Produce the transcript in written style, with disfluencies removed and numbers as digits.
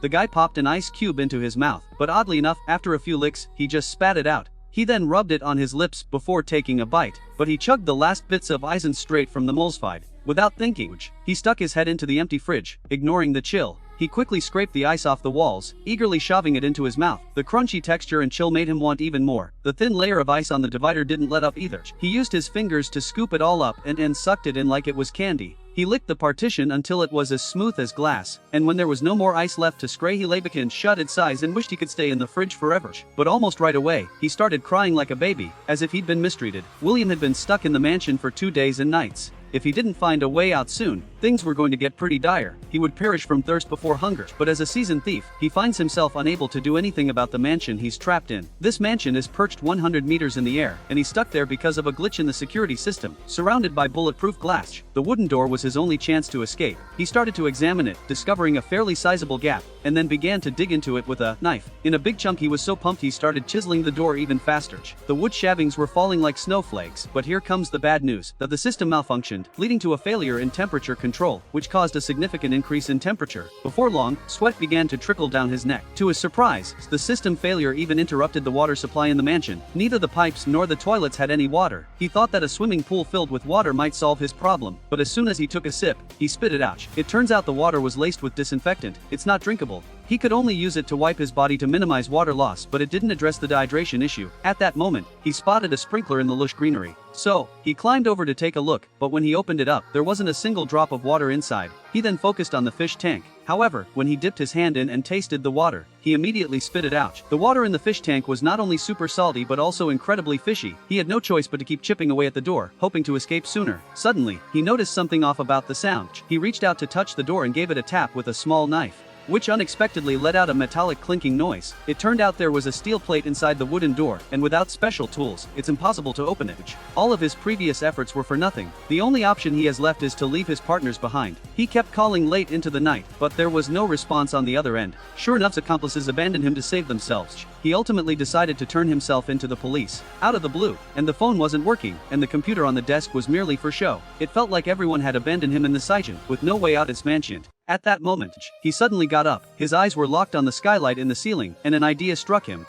The guy popped an ice cube into his mouth, but oddly enough, after a few licks, he just spat it out. He then rubbed it on his lips before taking a bite, but he chugged the last bits of ice straight from the Molsfide. Without thinking, he stuck his head into the empty fridge, ignoring the chill. He quickly scraped the ice off the walls, eagerly shoving it into his mouth. The crunchy texture and chill made him want even more. The thin layer of ice on the divider didn't let up either. He used his fingers to scoop it all up and sucked it in like it was candy. He licked the partition until it was as smooth as glass, and when there was no more ice left to scrape, he lay back and shut its eyes and wished he could stay in the fridge forever. But almost right away, he started crying like a baby, as if he'd been mistreated. William had been stuck in the mansion for 2 days and nights. If he didn't find a way out soon, things were going to get pretty dire. He would perish from thirst before hunger. But as a seasoned thief, he finds himself unable to do anything about the mansion he's trapped in. This mansion is perched 100 meters in the air, and he's stuck there because of a glitch in the security system. Surrounded by bulletproof glass, the wooden door was his only chance to escape. He started to examine it, discovering a fairly sizable gap, and then began to dig into it with a knife. In a big chunk, he was so pumped he started chiseling the door even faster. The wood shavings were falling like snowflakes, but here comes the bad news, that the system malfunctioned, leading to a failure in temperature control, which caused a significant increase in temperature. Before long, sweat began to trickle down his neck. To his surprise, the system failure even interrupted the water supply in the mansion. Neither the pipes nor the toilets had any water. He thought that a swimming pool filled with water might solve his problem, but as soon as he took a sip, he spit it out. It turns out the water was laced with disinfectant. It's not drinkable. He could only use it to wipe his body to minimize water loss, but it didn't address the dehydration issue. At that moment, he spotted a sprinkler in the lush greenery. So, he climbed over to take a look, but when he opened it up, there wasn't a single drop of water inside. He then focused on the fish tank. However, when he dipped his hand in and tasted the water, he immediately spit it out. The water in the fish tank was not only super salty but also incredibly fishy. He had no choice but to keep chipping away at the door, hoping to escape sooner. Suddenly, he noticed something off about the sound. He reached out to touch the door and gave it a tap with a small knife, which unexpectedly let out a metallic clinking noise. It turned out there was a steel plate inside the wooden door, and without special tools, it's impossible to open it. All of his previous efforts were for nothing. The only option he has left is to leave his partners behind. He kept calling late into the night, but there was no response on the other end. Sure enough, accomplices abandoned him to save themselves. He ultimately decided to turn himself into the police, out of the blue, and the phone wasn't working, and the computer on the desk was merely for show. It felt like everyone had abandoned him in the Saigon, with no way out his mansion. At that moment, he suddenly got up. His eyes were locked on the skylight in the ceiling, and an idea struck him.